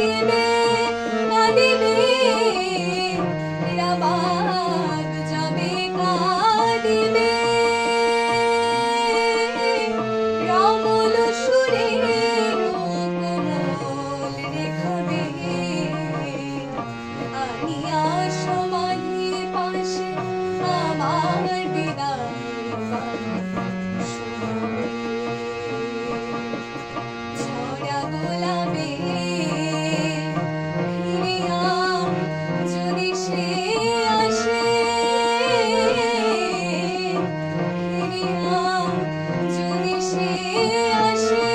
কাঁদিবে কাঁদিবে নিরাবাদ যাবে কাঁদিবে রমল সুরে কোমল রেখাবে আনিয়া সমাধি পাশে আমার বিদায় ছড়া গোলাপে ফিরিয়া যদি সে আসে ফিরিয়া যদি সে আসে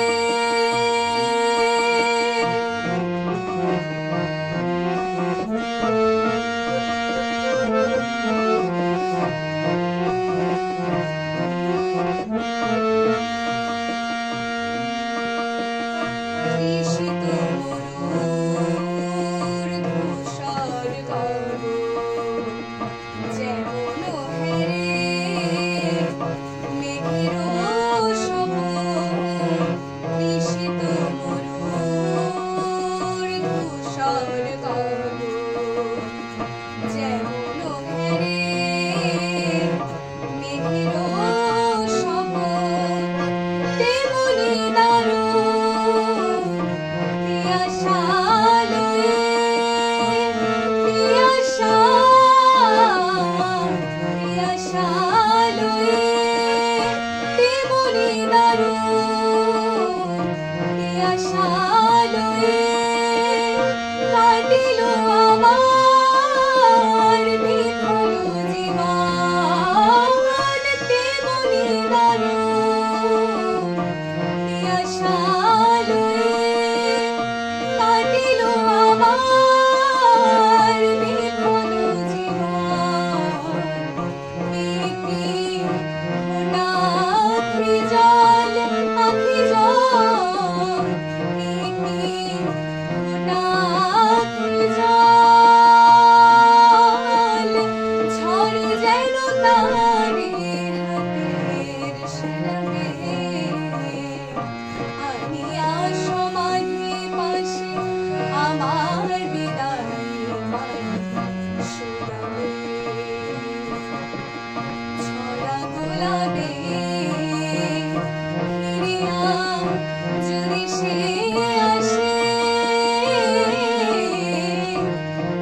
তৃষিত মরুর ধূসর গর্ভ যেমন হেরে মেঘেরও শোভন তৃষিত মরুর ধূসর গর্ভ যেমন হেরে মেঘেরও শোভন তেমনি দারুণ পিয়াসা লয়ে পিয়াসা পিয়াসা লয়ে তেমনি দারুণ পিয়াসা লয়ে কাটিল আমার বিফল জীবন তেমনি দারুণ পিয়াসা লয়ে কাটিল আমার বিফল জীবন একটি ফোঁটা আখি জল একটি ফোঁটা আখি জল ঝড় যেন তারি হাতের শোনাবে আনিয়া সমাধি পাশে আমার বিদায় শোনাবে ছড়া গোলাপে ফিরিয়া যদি সে আসে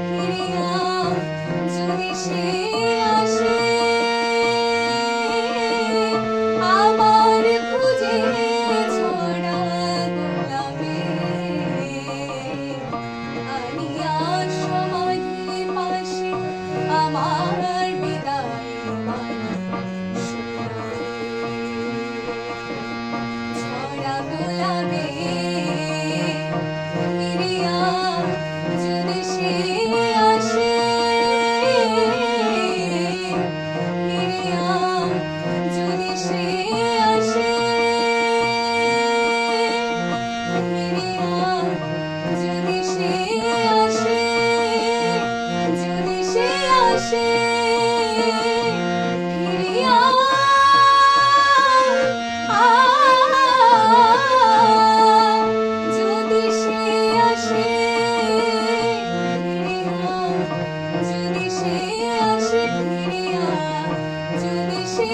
ফিরিয়া যদি সে আসে আমার খুঁজে ছড়া গোলাপে আনিয়া সমাধি পাশে আমার বিদায় শোনাবে ছড়া গোলাপে ফিরিয়া যদি সে আসে ফিরিয়া যদি সে আসে ফিরিয়া যদি সে আসে যদি সে আসে ফিরিয়া যদি সে আসে ফিরিয়া যদি সে আসে ফিরিয়া যদি সে